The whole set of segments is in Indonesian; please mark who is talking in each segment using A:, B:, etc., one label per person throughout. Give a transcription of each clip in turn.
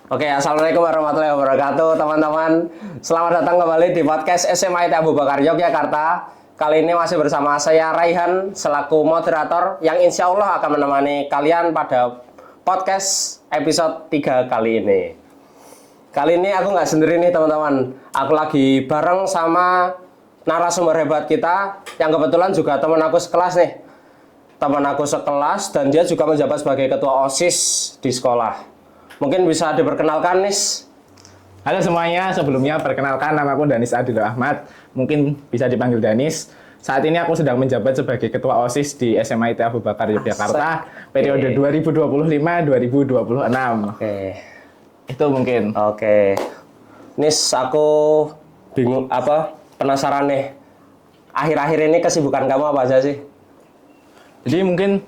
A: Oke, assalamualaikum warahmatullahi wabarakatuh, teman-teman. Selamat datang kembali di podcast SMA IT Abu Bakar Yogyakarta. Kali ini masih bersama saya Raihan selaku moderator yang insya Allah akan menemani kalian pada podcast episode 3 kali ini. Kali ini aku nggak sendiri nih teman-teman. Aku lagi bareng sama narasumber hebat kita yang kebetulan juga teman aku sekelas nih. Teman aku sekelas dan dia juga menjabat sebagai ketua OSIS di sekolah. Mungkin bisa diperkenalkan, Nis.
B: Halo semuanya, sebelumnya perkenalkan nama aku Danis Adil Ahmad. Mungkin bisa dipanggil Danis. Saat ini aku sedang menjabat sebagai ketua OSIS di SMA IT Abu Bakar Yogyakarta periode 2025-2026.
A: Oke.
B: Itu mungkin.
A: Oke. Nis, aku bingung penasaran nih. Akhir-akhir ini kesibukan kamu apa aja sih?
B: Jadi mungkin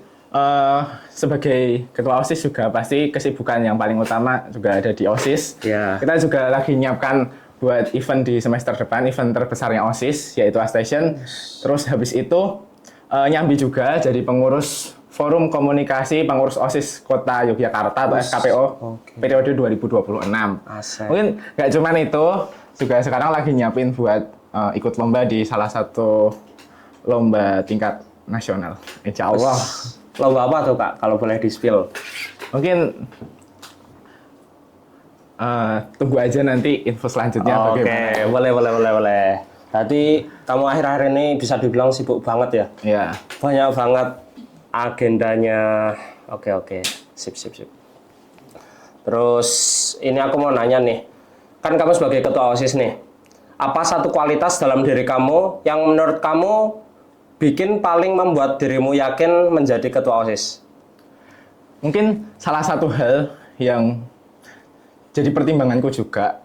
B: sebagai ketua OSIS juga pasti kesibukan yang paling utama juga ada di OSIS.
A: Ya.
B: Kita juga lagi menyiapkan buat event di semester depan, event terbesarnya OSIS, yaitu A-Station. Terus habis itu nyambi juga jadi pengurus Forum Komunikasi Pengurus OSIS Kota Yogyakarta atau FKPO periode 2026.
A: Asik.
B: Mungkin nggak cuma itu, juga sekarang lagi nyiapin buat ikut lomba di salah satu lomba tingkat nasional. Insya Allah.
A: Lomba apa tuh, Kak? Kalau boleh di-spill.
B: Mungkin tunggu aja nanti info selanjutnya bagaimana.
A: Oke, boleh. Berarti kamu akhir-akhir ini bisa dibilang sibuk banget ya?
B: Ya.
A: Banyak banget agendanya. Oke. Sip. Terus ini aku mau nanya nih. Kan kamu sebagai ketua OSIS nih. Apa satu kualitas dalam diri kamu yang menurut kamu bikin paling membuat dirimu yakin menjadi ketua OSIS?
B: Mungkin salah satu hal yang jadi pertimbanganku juga,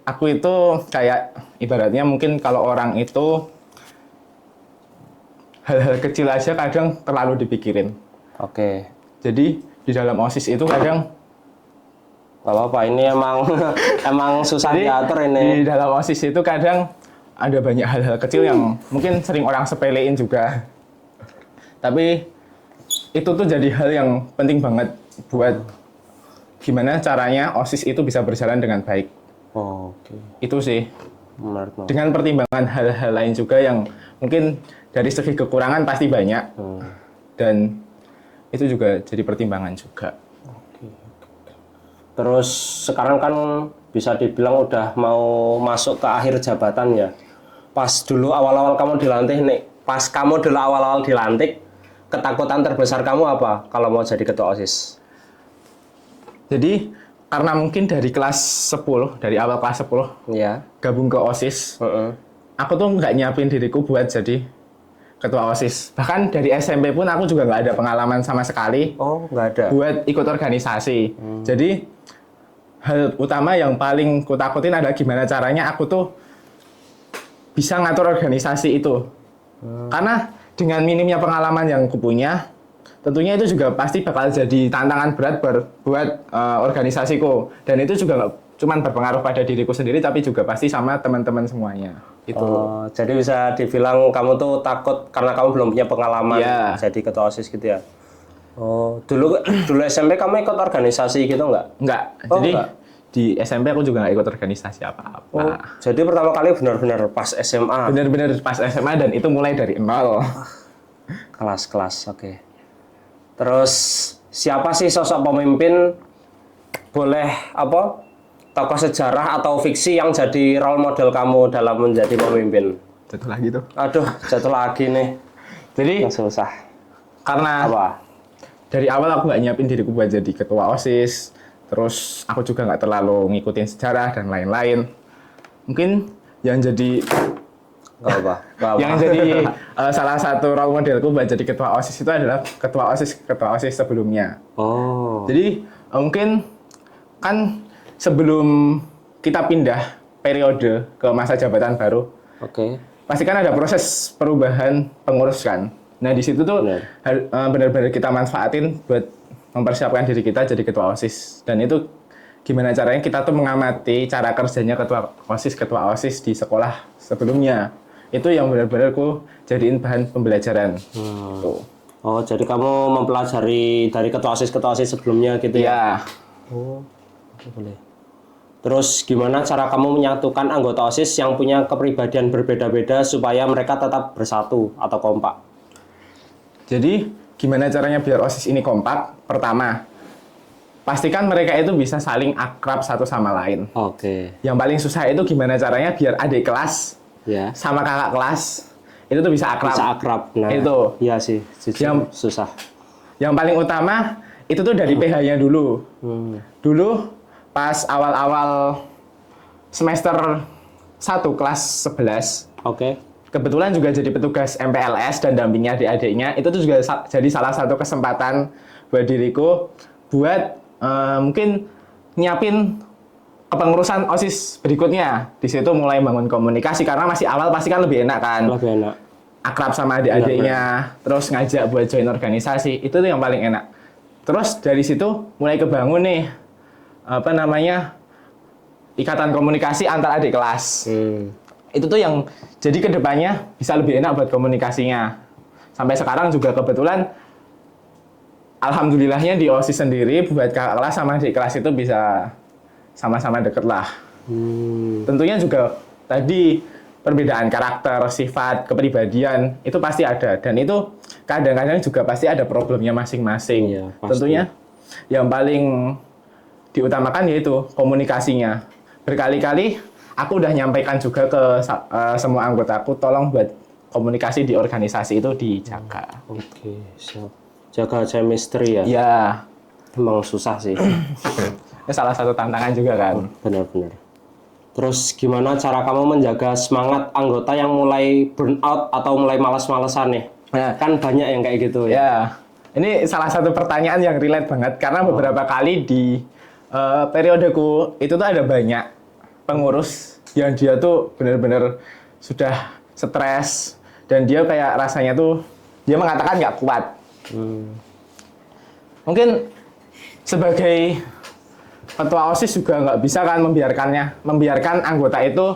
B: aku itu kayak ibaratnya mungkin kalau orang itu hal-hal kecil aja kadang terlalu dipikirin.
A: Oke.
B: Jadi di dalam OSIS itu kadang
A: Gak apa-apa, ini emang susah diatur ini.
B: di dalam OSIS itu kadang ada banyak hal-hal kecil yang mungkin sering orang sepelein juga. Tapi itu tuh jadi hal yang penting banget buat gimana caranya OSIS itu bisa berjalan dengan baik.
A: Oke.
B: Itu sih.
A: Menarik.
B: Dengan pertimbangan hal-hal lain juga yang mungkin dari segi kekurangan pasti banyak. Dan itu juga jadi pertimbangan juga.
A: Oke. Terus sekarang kan bisa dibilang udah mau masuk ke akhir jabatan ya. Pas dulu awal-awal kamu dilantik nih, ketakutan terbesar kamu apa kalau mau jadi ketua OSIS?
B: Jadi karena mungkin dari kelas 10, dari awal kelas 10
A: ya,
B: gabung ke OSIS, aku tuh nggak nyiapin diriku buat jadi ketua OSIS. Bahkan dari SMP pun aku juga nggak ada pengalaman sama sekali
A: nggak ada
B: buat ikut organisasi. Jadi hal utama yang paling kutakutin adalah gimana caranya aku tuh bisa ngatur organisasi itu. Karena dengan minimnya pengalaman yang kupunya, tentunya itu juga pasti bakal jadi tantangan berat buat organisasiku. Dan itu juga nggak cuma berpengaruh pada diriku sendiri, tapi juga pasti sama teman-teman semuanya. Itu.
A: Jadi bisa dibilang kamu tuh takut karena kamu belum punya pengalaman jadi ketua OSIS gitu ya? Dulu SMP kamu ikut organisasi gitu nggak?
B: Enggak. Jadi enggak. Di SMP aku juga nggak ikut organisasi apa-apa.
A: Jadi pertama kali benar-benar pas SMA?
B: Benar-benar pas SMA dan itu mulai dari nol.
A: Kelas, oke. Terus siapa sih sosok pemimpin, boleh tokoh sejarah atau fiksi yang jadi role model kamu dalam menjadi pemimpin?
B: Jatuh lagi tuh.
A: Aduh, jatuh lagi nih.
B: Jadi
A: yang susah.
B: Karena
A: apa?
B: Dari awal aku nggak nyiapin diriku buat jadi ketua OSIS. Terus aku juga nggak terlalu ngikutin sejarah dan lain-lain. Mungkin yang jadi
A: Gak apa.
B: Yang jadi salah satu role modelku buat jadi ketua OSIS itu adalah ketua OSIS sebelumnya. Jadi mungkin kan sebelum kita pindah periode ke masa jabatan baru, pasti kan ada proses perubahan pengurus kan. Nah di situ tuh benar-benar kita manfaatin buat mempersiapkan diri kita jadi ketua OSIS. Dan itu gimana caranya kita tuh mengamati cara kerjanya ketua OSIS di sekolah sebelumnya. Itu yang benar-benar aku jadiin bahan pembelajaran. Tuh.
A: Jadi kamu mempelajari dari ketua OSIS sebelumnya gitu ya?
B: Iya.
A: Oke, boleh. Terus gimana cara kamu menyatukan anggota OSIS yang punya kepribadian berbeda-beda supaya mereka tetap bersatu atau kompak?
B: Jadi gimana caranya biar OSIS ini kompak? Pertama, pastikan mereka itu bisa saling akrab satu sama lain.
A: Oke.
B: Yang paling susah itu gimana caranya biar adik kelas
A: Ya.
B: sama kakak kelas itu tuh bisa akrab.
A: Bisa akrab. Nah,
B: Itu.
A: iya sih, jujur
B: Yang-
A: susah.
B: Yang paling utama itu tuh dari PH-nya dulu. Dulu pas awal-awal semester 1 kelas 11,
A: Oke.
B: kebetulan juga jadi petugas MPLS dan dampingnya adik-adiknya, itu tuh juga jadi salah satu kesempatan buat diriku buat mungkin nyiapin kepengurusan OSIS berikutnya. Di situ mulai bangun komunikasi karena masih awal pasti kan lebih enak kan.
A: Lebih enak.
B: Akrab sama adik-adiknya, terus ngajak buat join organisasi, itu tuh yang paling enak. Terus dari situ mulai kebangun nih, ikatan komunikasi antar adik kelas. Itu tuh yang jadi kedepannya bisa lebih enak buat komunikasinya. Sampai sekarang juga kebetulan, alhamdulillahnya di OSIS sendiri buat kakak kelas sama adik kelas itu bisa sama-sama deket lah. Tentunya juga tadi perbedaan karakter, sifat, kepribadian itu pasti ada, dan itu kadang-kadang juga pasti ada problemnya masing-masing.
A: Iya, pasti.
B: Tentunya yang paling diutamakan yaitu komunikasinya. Berkali-kali aku udah nyampaikan juga ke semua anggotaku, tolong buat komunikasi di organisasi itu dijaga.
A: Oke, siap. Jaga chemistry ya.
B: Ya,
A: Emang susah sih.
B: itu salah satu tantangan juga kan.
A: Benar-benar. Terus gimana cara kamu menjaga semangat anggota yang mulai burn out atau mulai malas-malesan nih?
B: Nah,
A: Kan banyak yang kayak gitu ya.
B: ya, ini salah satu pertanyaan yang relate banget karena beberapa kali di periodeku itu tuh ada banyak pengurus yang dia tuh benar-benar sudah stres dan dia kayak rasanya tuh dia mengatakan nggak kuat. Mungkin sebagai ketua OSIS juga nggak bisa kan membiarkan anggota itu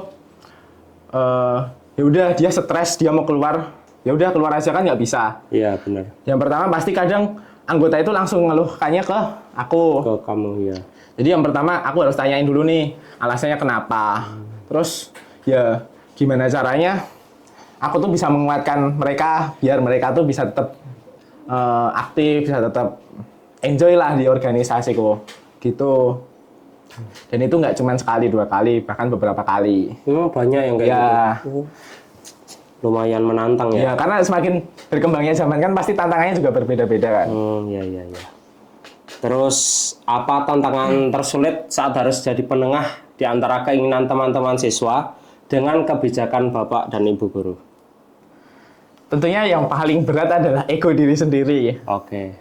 B: ya udah dia stres, dia mau keluar, ya udah keluar aja kan nggak bisa.
A: Iya, benar.
B: Yang pertama pasti kadang anggota itu langsung ngeluhkannya ke aku.
A: Ke kamu ya.
B: Jadi yang pertama aku harus tanyain dulu nih alasannya kenapa. Terus ya gimana caranya aku tuh bisa menguatkan mereka biar mereka tuh bisa tetap aktif, bisa tetap enjoy lah di organisasiku gitu. Dan itu nggak cuma sekali, 2 kali, bahkan beberapa kali.
A: Memang banyak yang kayak
B: Ya.
A: gitu. Lumayan menantang ya.
B: Ya, karena semakin berkembangnya zaman kan pasti tantangannya juga berbeda-beda kan.
A: Ya, ya, ya. Terus apa tantangan tersulit saat harus jadi penengah di antara keinginan teman-teman siswa dengan kebijakan Bapak dan Ibu guru?
B: Tentunya yang paling berat adalah ego diri sendiri.
A: Oke.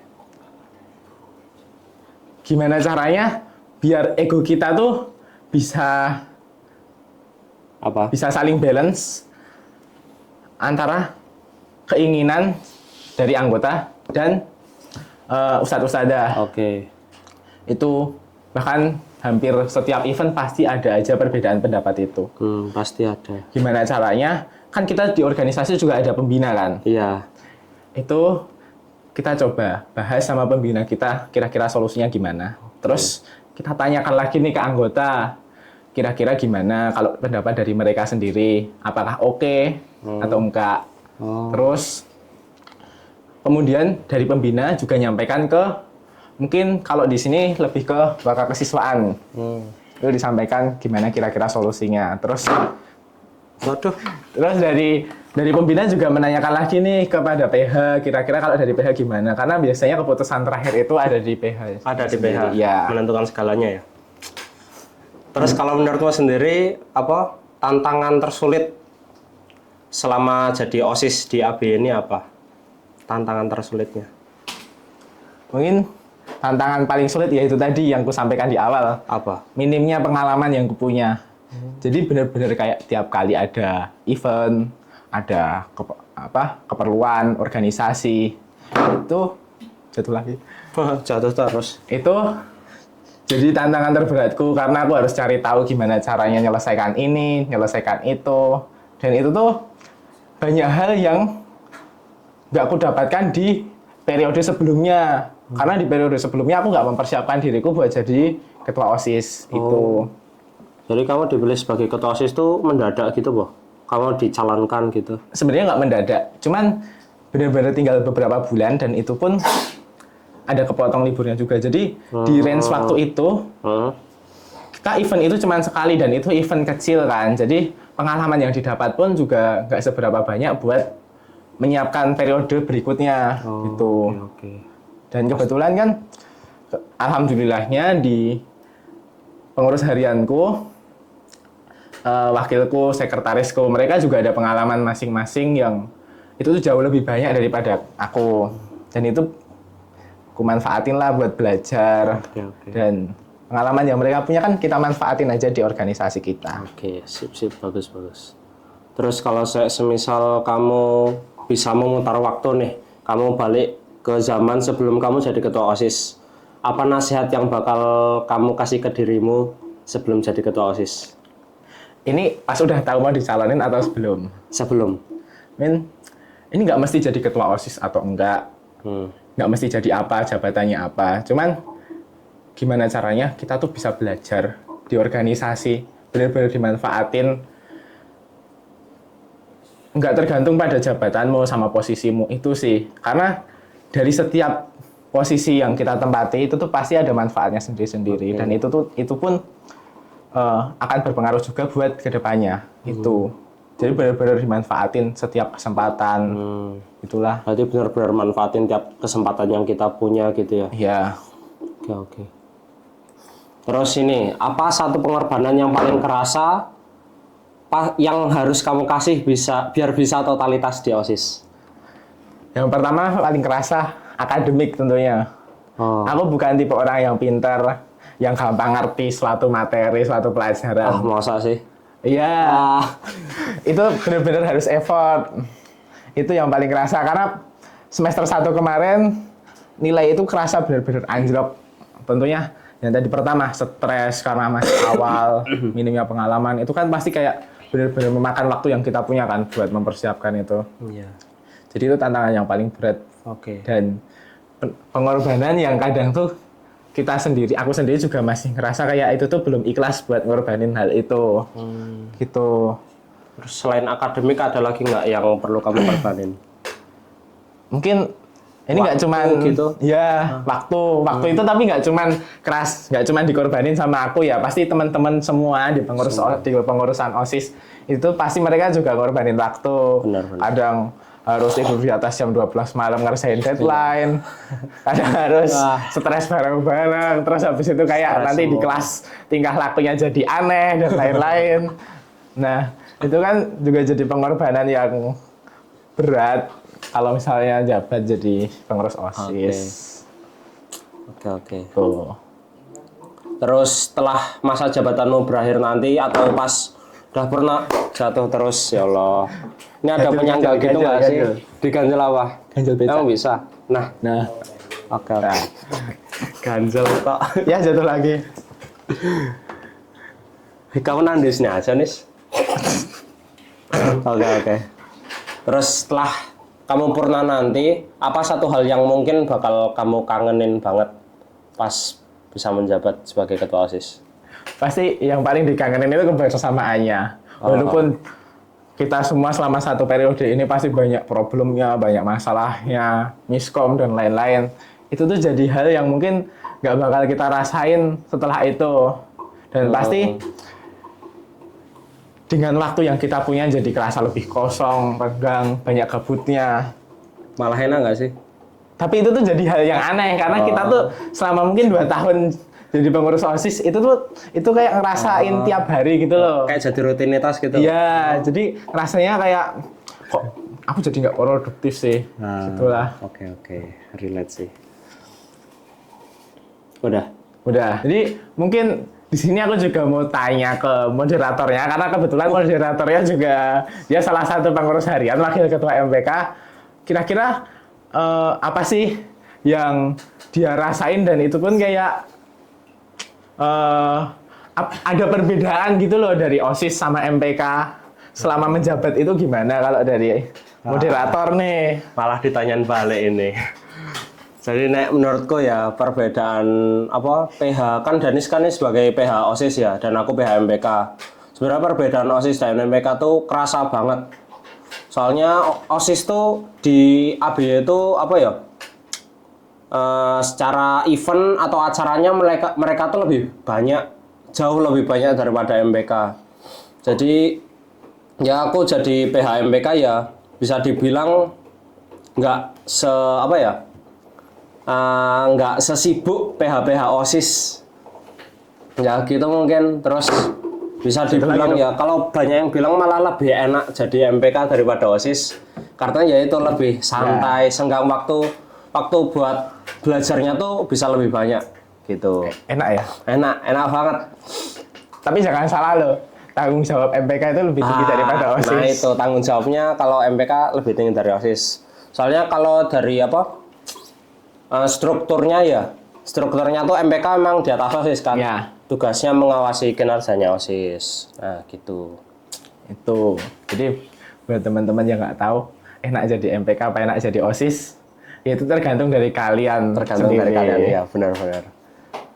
B: Gimana caranya biar ego kita tuh bisa
A: Apa?
B: saling balance antara keinginan dari anggota dan ustadz-ustadzah.
A: Oke.
B: Itu bahkan hampir setiap event pasti ada aja perbedaan pendapat itu.
A: Pasti ada.
B: Gimana caranya? Kan kita di organisasi juga ada pembina kan.
A: Iya.
B: Itu kita coba bahas sama pembina kita kira-kira solusinya gimana. Terus kita tanyakan lagi nih ke anggota, kira-kira gimana kalau pendapat dari mereka sendiri, apakah oke atau enggak. Terus kemudian dari pembina juga nyampaikan ke, mungkin kalau di sini lebih ke bakal kesiswaan. Itu disampaikan gimana kira-kira solusinya. Terus
A: Waduh.
B: Terus dari pembina juga menanyakan lagi nih kepada PH, kira-kira kalau dari PH gimana? Karena biasanya keputusan terakhir itu ada di PH.
A: Ada di PH.
B: Iya.
A: Menentukan segalanya ya. Terus kalau menurutmu sendiri apa tantangan tersulit selama jadi OSIS di AB ini apa? Tantangan tersulitnya?
B: Mungkin tantangan paling sulit yaitu tadi yang ku sampaikan di awal.
A: Apa?
B: Minimnya pengalaman yang ku punya. Jadi benar-benar kayak tiap kali ada event, ada keperluan organisasi, itu jatuh lagi.
A: Jatuh terus.
B: Itu jadi tantangan terberatku karena aku harus cari tahu gimana caranya menyelesaikan ini, menyelesaikan itu. Dan itu tuh banyak hal yang nggak aku dapatkan di periode sebelumnya. Karena di periode sebelumnya aku nggak mempersiapkan diriku buat jadi ketua OSIS itu.
A: Jadi kamu dipilih sebagai ketua OSIS tuh mendadak gitu, Boh? Kamu dicalonkan gitu?
B: Sebenarnya nggak mendadak, cuman benar-benar tinggal beberapa bulan dan itu pun ada kepotong liburnya juga. Jadi di range waktu itu kita event itu cuma sekali dan itu event kecil kan. Jadi pengalaman yang didapat pun juga nggak seberapa banyak buat menyiapkan periode berikutnya gitu.
A: Oke.
B: Dan kebetulan kan alhamdulillahnya di pengurus harianku, wakilku, sekretarisku, mereka juga ada pengalaman masing-masing yang itu tuh jauh lebih banyak daripada aku. Dan itu aku manfaatin lah buat belajar. Dan pengalaman yang mereka punya kan kita manfaatin aja di organisasi kita.
A: Oke, sip, bagus. Terus kalau semisal kamu bisa memutar waktu nih, kamu balik ke zaman sebelum kamu jadi ketua OSIS, apa nasihat yang bakal kamu kasih ke dirimu sebelum jadi ketua OSIS?
B: Ini pas udah tahu mau dicalonin atau sebelum?
A: Sebelum.
B: Ini nggak mesti jadi ketua OSIS atau enggak. Nggak mesti jadi apa, jabatannya apa. Cuman gimana caranya kita tuh bisa belajar di organisasi, benar-benar dimanfaatin. Nggak tergantung pada jabatanmu sama posisimu itu sih. Karena dari setiap posisi yang kita tempati itu tuh pasti ada manfaatnya sendiri-sendiri. Dan itu pun akan berpengaruh juga buat kedepannya itu. Jadi benar-benar dimanfaatin setiap kesempatan. Itulah.
A: Berarti benar-benar manfaatin tiap kesempatan yang kita punya gitu ya?
B: Iya.
A: Oke. Terus ini, apa satu pengorbanan yang paling kerasa yang harus kamu kasih biar bisa totalitas di OSIS?
B: Yang pertama paling kerasa akademik tentunya. Aku bukan tipe orang yang pintar, yang gampang ngerti suatu materi, suatu pelajaran.
A: Masa sih?
B: Iya. Itu benar-benar harus effort. Itu yang paling kerasa karena semester 1 kemarin nilai itu kerasa benar-benar anjlok. Tentunya yang tadi pertama stres karena masih awal, minimnya pengalaman. Itu kan pasti kayak benar-benar memakan waktu yang kita punya kan buat mempersiapkan itu.
A: Iya.
B: Jadi itu tantangan yang paling berat.
A: Oke.
B: Dan pengorbanan yang kadang tuh aku sendiri juga masih ngerasa kayak itu tuh belum ikhlas buat ngorbanin hal itu. Gitu.
A: Terus selain akademik ada lagi nggak yang perlu kamu korbanin?
B: Mungkin ini nggak cuman
A: gitu.
B: Ya, waktu itu tapi nggak cuman keras, nggak cuman dikorbanin sama aku ya. Pasti teman-teman semua di pengurusan OSIS itu pasti mereka juga ngorbanin waktu.
A: Benar.
B: Kadang harus tidur di atas jam 12 malam ngerjain deadline. Kadang harus stres bareng-bareng. Terus habis itu kayak nanti di kelas tingkah lakunya jadi aneh dan lain-lain. Nah, itu kan juga jadi pengorbanan yang berat kalau misalnya jabat jadi pengurus OSIS.
A: Oke.
B: Tuh.
A: Terus setelah masa jabatanmu berakhir nanti atau pas udah pernah jatuh terus, ya Allah. Ini ada penyangga gitu nggak sih? Diganjel apa?
B: Ganjel beca.
A: Emang bisa? Nah. Oke. Ganjel kok.
B: Ya jatuh lagi.
A: Kamu nandis nih aja nih. Oke. Terus setelah kamu purna nanti, apa satu hal yang mungkin bakal kamu kangenin banget pas bisa menjabat sebagai ketua OSIS?
B: Pasti yang paling dikangenin itu kebersamaannya. Walaupun kita semua selama satu periode ini pasti banyak problemnya, banyak masalahnya, miskom dan lain-lain. Itu tuh jadi hal yang mungkin nggak bakal kita rasain setelah itu. Dan pasti dengan waktu yang kita punya jadi kerasa lebih kosong, renggang, banyak kabutnya.
A: Malah enak nggak sih?
B: Tapi itu tuh jadi hal yang aneh karena kita tuh selama mungkin 2 tahun jadi pengurus OSIS itu kayak ngerasain tiap hari gitu loh.
A: Kayak jadi rutinitas gitu.
B: Iya, jadi rasanya kayak kok aku jadi nggak produktif sih. Gitulah.
A: Oke, relate sih. Udah.
B: Jadi mungkin di sini aku juga mau tanya ke moderatornya karena kebetulan moderatornya juga dia salah satu pengurus harian, wakil ketua MPK. Kira-kira apa sih yang dia rasain dan itu pun kayak ada perbedaan gitu loh dari OSIS sama MPK selama menjabat itu gimana kalau dari moderator nih?
A: Malah ditanyain balik ini. Jadi nek menurutku ya perbedaan apa PH kan Danis kan ini sebagai PH OSIS ya dan aku PH MPK. Sebenarnya perbedaan OSIS dan MPK tuh kerasa banget. Soalnya OSIS tuh di ABY itu apa ya? Secara event atau acaranya mereka tuh lebih banyak, jauh lebih banyak daripada MPK. Jadi ya aku jadi PH MPK ya bisa dibilang nggak apa ya? Nggak sesibuk PH-PH OSIS ya gitu mungkin. Terus bisa dibilang ya kalau banyak yang bilang malah lebih enak jadi MPK daripada OSIS karena ya itu lebih santai, senggang waktu buat belajarnya tuh bisa lebih banyak gitu.
B: Enak ya?
A: Enak banget.
B: Tapi jangan salah loh, tanggung jawab MPK itu lebih tinggi daripada OSIS.
A: Nah itu tanggung jawabnya kalau MPK lebih tinggi dari OSIS. Soalnya kalau dari apa strukturnya tuh MPK memang di atas OSIS kan.
B: Ya.
A: Tugasnya mengawasi kinerjanya OSIS. Nah gitu.
B: Itu. Jadi buat teman-teman yang nggak tahu enak jadi MPK apa enak jadi OSIS, ya itu tergantung dari kalian.
A: Tergantung dari kalian ya, benar-benar.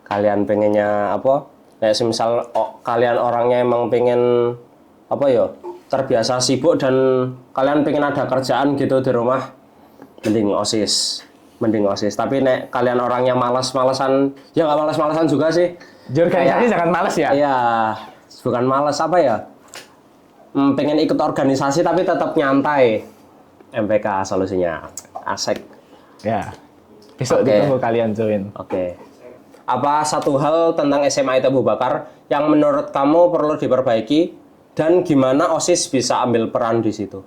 A: Kalian pengennya apa? Kayak semisal kalian orangnya emang pengen apa ya? Terbiasa sibuk dan kalian pengen ada kerjaan gitu di rumah, mending OSIS. Tapi nek kalian orangnya malas-malasan, ya nggak malas-malasan juga sih.
B: Di organisasi jangan males ya?
A: Iya, bukan malas apa ya? Pengen ikut organisasi tapi tetap nyantai. MPK solusinya. Asik.
B: Ya. Besok ditunggu kalian join.
A: Oke. Apa satu hal tentang SMA IT Abu Bakar yang menurut kamu perlu diperbaiki dan gimana OSIS bisa ambil peran di situ?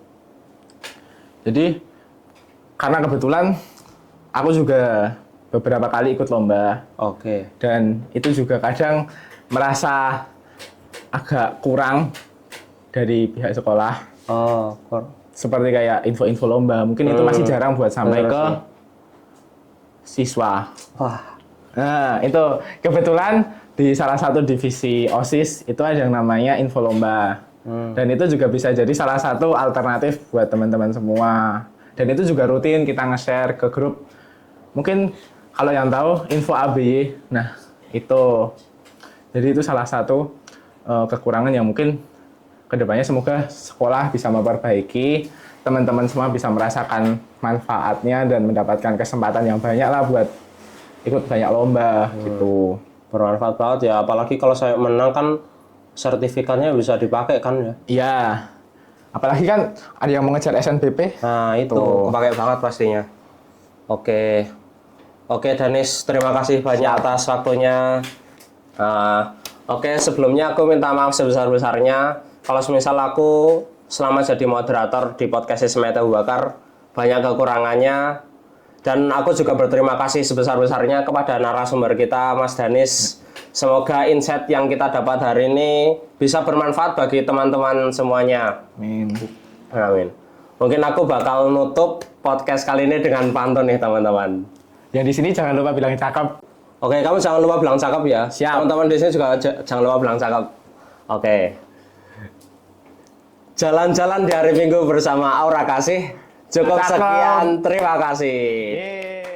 B: Jadi karena kebetulan aku juga beberapa kali ikut lomba.
A: Oke.
B: Dan itu juga kadang merasa agak kurang dari pihak sekolah.
A: Oh,
B: Seperti kayak info-info lomba. Mungkin itu masih jarang buat sampai ke siswa.
A: Wah.
B: Nah, itu kebetulan di salah satu divisi OSIS itu ada yang namanya info lomba. Dan itu juga bisa jadi salah satu alternatif buat teman-teman semua. Dan itu juga rutin kita nge-share ke grup. Mungkin kalau yang tahu info ABY, nah itu. Jadi itu salah satu kekurangan yang mungkin kedepannya semoga sekolah bisa memperbaiki, teman-teman semua bisa merasakan manfaatnya dan mendapatkan kesempatan yang banyak lah buat ikut banyak lomba gitu.
A: Bermanfaat banget ya, apalagi kalau saya menang kan sertifikatnya bisa dipakai kan ya.
B: Iya. Apalagi kan ada yang mengejar SNBP.
A: Nah, itu kepake banget pastinya. Oke Danis, terima kasih banyak atas waktunya. Oke, sebelumnya aku minta maaf sebesar-besarnya kalau semisal aku selama jadi moderator di podcast SMA IT Abu Bakar banyak kekurangannya, dan aku juga berterima kasih sebesar-besarnya kepada narasumber kita Mas Danis. Semoga insight yang kita dapat hari ini bisa bermanfaat bagi teman-teman semuanya.
B: Amin.
A: Amin. Mungkin aku bakal nutup podcast kali ini dengan pantun nih teman-teman.
B: Yang di sini jangan lupa bilang cakep.
A: Oke, kamu jangan lupa bilang cakep ya.
B: Siap.
A: Teman-teman di sini juga jangan lupa bilang cakep. Oke. Jalan-jalan di hari Minggu bersama Aura Kasih. Cukup
B: Cakep.
A: sekian, terima kasih.
B: Yeay.